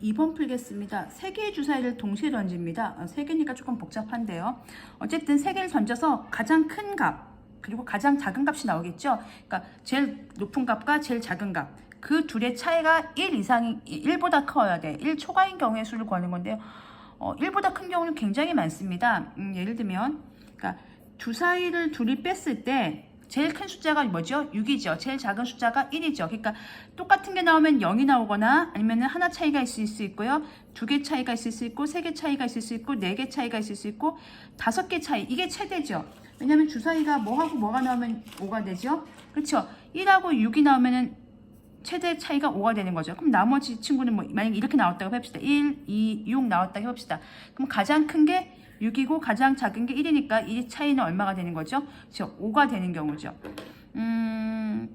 2번 풀겠습니다. 세 개의 주사위를 동시에 던집니다. 세 개니까 조금 복잡한데요. 어쨌든 세 개를 던져서 가장 큰 값, 그리고 가장 작은 값이 나오겠죠. 그러니까 제일 높은 값과 제일 작은 값. 그 둘의 차이가 1 이상이, 1보다 커야 돼. 1 초과인 경우의 수를 구하는 건데요. 1보다 큰 경우는 굉장히 많습니다. 예를 들면, 그러니까 주사위를 둘이 뺐을 때 제일 큰 숫자가 뭐죠? 6이죠. 제일 작은 숫자가 1이죠. 그러니까 똑같은 게 나오면 0이 나오거나 아니면 하나 차이가 있을 수 있고요. 2개 차이가 있을 수 있고 3개 차이가 있을 수 있고 4개 차이가 있을 수 있고 5개 차이. 이게 최대죠. 왜냐면 주사위가 뭐하고 뭐가 나오면 5가 되죠. 그렇죠. 1하고 6이 나오면은 최대 차이가 5가 되는 거죠. 그럼 나머지 친구는 뭐 만약에 이렇게 나왔다고 해봅시다. 1, 2, 6 나왔다고 해봅시다. 그럼 가장 큰 게 6이고 가장 작은 게 1이니까 이 차이는 얼마가 되는 거죠? 그렇죠. 5가 되는 경우죠.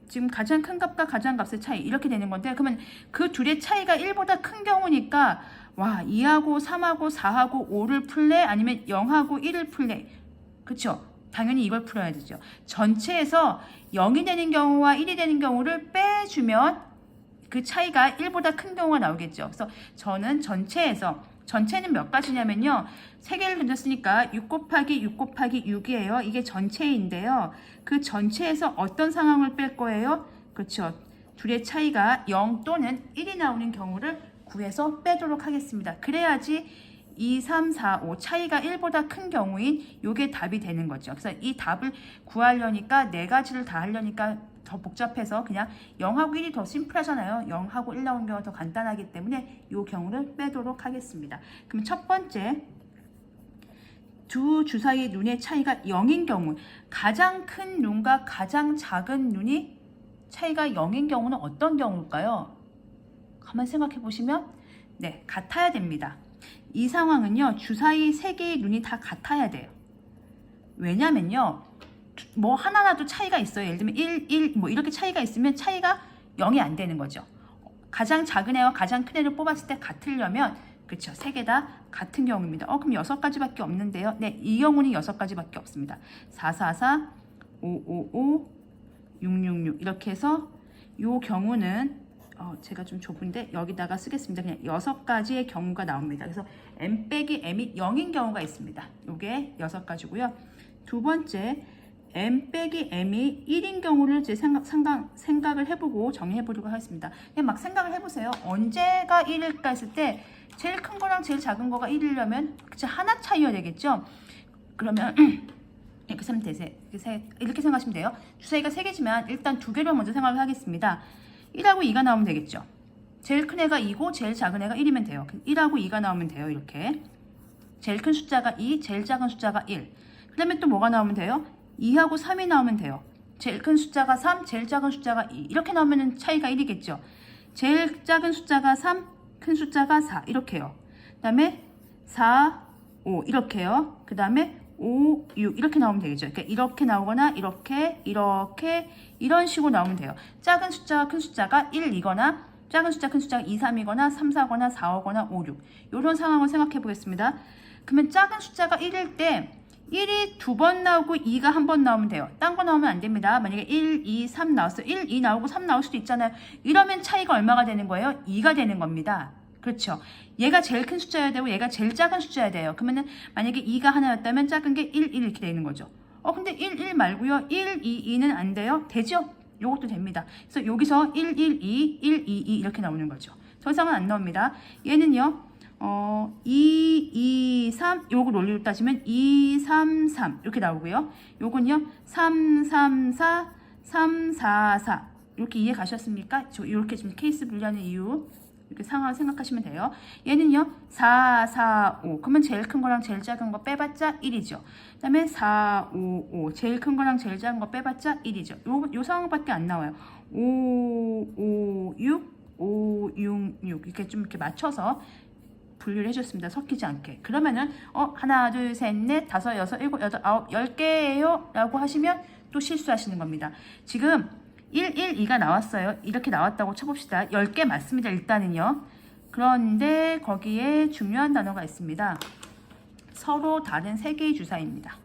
지금 가장 큰 값과 가장 값의 차이 이렇게 되는 건데, 그러면 그 둘의 차이가 1보다 큰 경우니까 와, 2하고 3하고 4하고 5를 풀래? 아니면 0하고 1을 풀래? 그렇죠. 당연히 이걸 풀어야 되죠. 전체에서 0이 되는 경우와 1이 되는 경우를 빼주면 그 차이가 1보다 큰 경우가 나오겠죠. 그래서 저는 전체는 몇 가지냐면요. 3개를 던졌으니까 6 곱하기 6 곱하기 6이에요. 이게 전체인데요. 그 전체에서 어떤 상황을 뺄 거예요? 그렇죠. 둘의 차이가 0 또는 1이 나오는 경우를 구해서 빼도록 하겠습니다. 그래야지 2, 3, 4, 5 차이가 1보다 큰 경우인 이게 답이 되는 거죠. 그래서 이 답을 구하려니까 4가지를 다 하려니까 더 복잡해서 그냥 0하고 1이 더 심플하잖아요. 0하고 1 나오는 경우가 더 간단하기 때문에 이 경우를 빼도록 하겠습니다. 그럼 첫 번째, 두 주사위의 눈의 차이가 0인 경우, 가장 큰 눈과 가장 작은 눈이 차이가 0인 경우는 어떤 경우일까요? 한번 생각해 보시면 네, 같아야 됩니다. 이 상황은요, 주사위 3개의 눈이 다 같아야 돼요. 왜냐면요, 뭐 하나라도 차이가 있어요. 예를 들면 1, 뭐 이렇게 차이가 있으면 차이가 0이 안 되는 거죠. 가장 작은 애와 가장 큰 애를 뽑았을 때 같으려면, 그렇죠. 3개 다 같은 경우입니다. 그럼 6가지밖에 없는데요. 네, 이 경우는 6가지밖에 없습니다. 4, 4, 4, 5, 5, 5, 6, 6, 6 이렇게 해서 이 경우는 제가 좀 좁은데 여기다가 쓰겠습니다. 그냥 6가지의 경우가 나옵니다. 그래서 m 빼기 m이 0인 경우가 있습니다. 이게 6가지고요. 두 번째, m 빼기 m이 1인 경우를 제 생각을 해보고 정리해보려고 하겠습니다. 그냥 막 생각을 해보세요. 언제가 1일까 했을 때 제일 큰 거랑 제일 작은 거가 1이려면 그쵸, 하나 차이여야 되겠죠. 그러면 이렇게 생각하시면 돼요. 주사위가 3개지만 일단 2개를 먼저 생각을 하겠습니다. 1하고 2가 나오면 되겠죠. 제일 큰 애가 2고 제일 작은 애가 1이면 돼요. 1하고 2가 나오면 돼요. 이렇게 제일 큰 숫자가 2, 제일 작은 숫자가 1. 그 다음에 또 뭐가 나오면 돼요? 2하고 3이 나오면 돼요. 제일 큰 숫자가 3, 제일 작은 숫자가 2. 이렇게 나오면 차이가 1이겠죠. 제일 작은 숫자가 3, 큰 숫자가 4. 이렇게요. 그 다음에 4, 5 이렇게요. 그 다음에 5, 6 이렇게 나오면 되겠죠. 그러니까 이렇게 나오거나 이렇게 이런 식으로 나오면 돼요. 작은 숫자와 큰 숫자가 1이거나 작은 숫자 큰 숫자가 2, 3이거나 3, 4거나 4, 5거나 5, 6 이런 상황을 생각해 보겠습니다. 그러면 작은 숫자가 1일 때 1이 2번 나오고 2가 1번 나오면 돼요. 딴 거 나오면 안 됩니다. 만약에 1, 2, 3 나왔어요. 1, 2 나오고 3 나올 수도 있잖아요. 이러면 차이가 얼마가 되는 거예요? 2가 되는 겁니다. 그렇죠. 얘가 제일 큰 숫자여야 되고 얘가 제일 작은 숫자여야 돼요. 그러면은 만약에 2가 하나였다면 작은 게 1, 1 이렇게 되는 거죠. 근데 1, 1 말고요. 1, 2, 2는 안 돼요? 되죠? 요것도 됩니다. 그래서 여기서 1, 1, 2, 1, 2, 2 이렇게 나오는 거죠. 더 이상은 안 나옵니다. 얘는요. 2, 2, 3 요거 논리로 따지면 2, 3, 3 이렇게 나오고요. 요건요. 3, 3, 4, 3, 4, 4 이렇게 이해 가셨습니까? 이렇게 좀 케이스 분류하는 이유 이렇게 상황을 생각하시면 돼요. 얘는요. 4, 4, 5 그러면 제일 큰 거랑 제일 작은 거 빼봤자 1이죠. 그 다음에 4, 5, 5 제일 큰 거랑 제일 작은 거 빼봤자 1이죠. 요 상황밖에 안 나와요. 5, 5, 6, 5, 6, 6 이렇게 좀 이렇게 맞춰서 분류를 해줬습니다. 섞이지 않게. 그러면은 하나, 둘, 셋, 넷, 다섯, 여섯, 일곱, 여덟, 아홉, 10개예요 라고 하시면 또 실수하시는 겁니다. 지금 1, 1, 2가 나왔어요. 이렇게 나왔다고 쳐봅시다. 10개 맞습니다. 일단은요. 그런데 거기에 중요한 단어가 있습니다. 서로 다른 3개의 주사위입니다.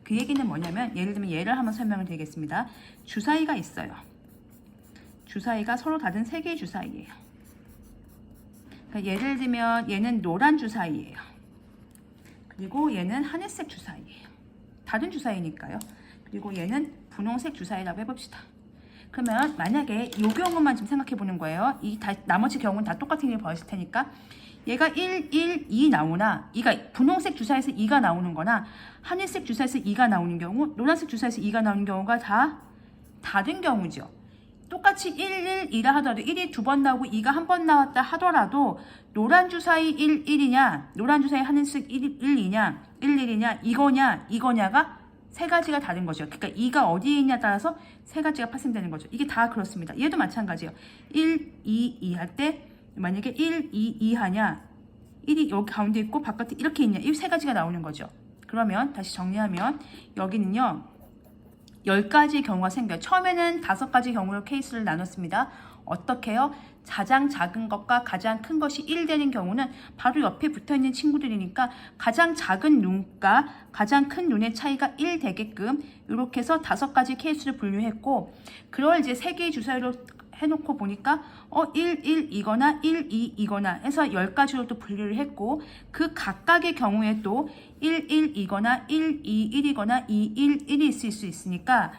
그 얘기는 뭐냐면 예를 들면 얘를 한번 설명을 드리겠습니다. 주사위가 있어요. 주사위가 서로 다른 3개의 주사위예요. 그러니까 예를 들면 얘는 노란 주사위예요. 그리고 얘는 하늘색 주사위예요. 다른 주사위니까요. 그리고 얘는 분홍색 주사위라고 해봅시다. 그러면 만약에 이 경우만 좀 생각해 보는 거예요. 나머지 경우는 다 똑같은 일이 벌어질 테니까 얘가 1, 1, 2 나오나, 분홍색 주사에서 2가 나오는 거나 하늘색 주사에서 2가 나오는 경우, 노란색 주사에서 2가 나오는 경우가 다 다른 경우죠. 똑같이 1, 1, 2라 하더라도 1이 2번 나오고 2가 한 번 나왔다 하더라도 노란 주사위 1, 1이냐, 노란 주사위 하늘색 1, 1이냐, 1, 1이냐, 이거냐가 세 가지가 다른 거죠. 그러니까 2가 어디에 있냐에 따라서 세 가지가 파생되는 거죠. 이게 다 그렇습니다. 얘도 마찬가지예요. 1, 2, 2 할 때 만약에 1, 2, 2 하냐, 1이 여기 가운데 있고 바깥에 이렇게 있냐, 이 세 가지가 나오는 거죠. 그러면 다시 정리하면 여기는요 10가지 경우가 생겨요. 처음에는 5가지 경우로 케이스를 나눴습니다. 어떻게 해요? 가장 작은 것과 가장 큰 것이 1 되는 경우는 바로 옆에 붙어있는 친구들이니까 가장 작은 눈과 가장 큰 눈의 차이가 1 되게끔 이렇게 해서 5가지 케이스를 분류했고, 그걸 이제 3개의 주사위로 해놓고 보니까 1, 1 이거나 1, 2 이거나 해서 10가지로 또 분류를 했고, 그 각각의 경우에 또 1, 1 이거나 1, 2, 1이거나 2, 1, 1이 있을 수 있으니까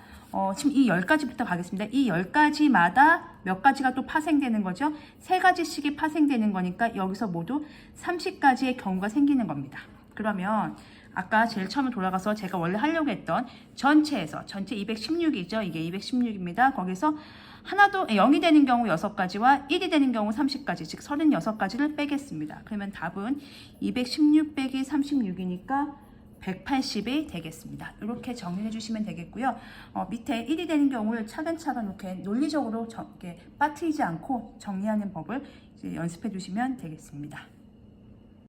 지금 이 10가지부터 가겠습니다. 이 10가지마다 몇 가지가 또 파생되는 거죠. 3가지씩이 파생되는 거니까 여기서 모두 30가지의 경우가 생기는 겁니다. 그러면 아까 제일 처음에 돌아가서 제가 원래 하려고 했던 전체 216이죠. 이게 216입니다. 거기서 하나도 0이 되는 경우 6가지와 1이 되는 경우 30가지, 즉 36가지를 빼겠습니다. 그러면 답은 216 빼기 36이니까 180이 되겠습니다. 이렇게 정리해 주시면 되겠고요. 밑에 1이 되는 경우를 차근차근 이렇게 논리적으로 이렇게 빠뜨리지 않고 정리하는 법을 이제 연습해 주시면 되겠습니다.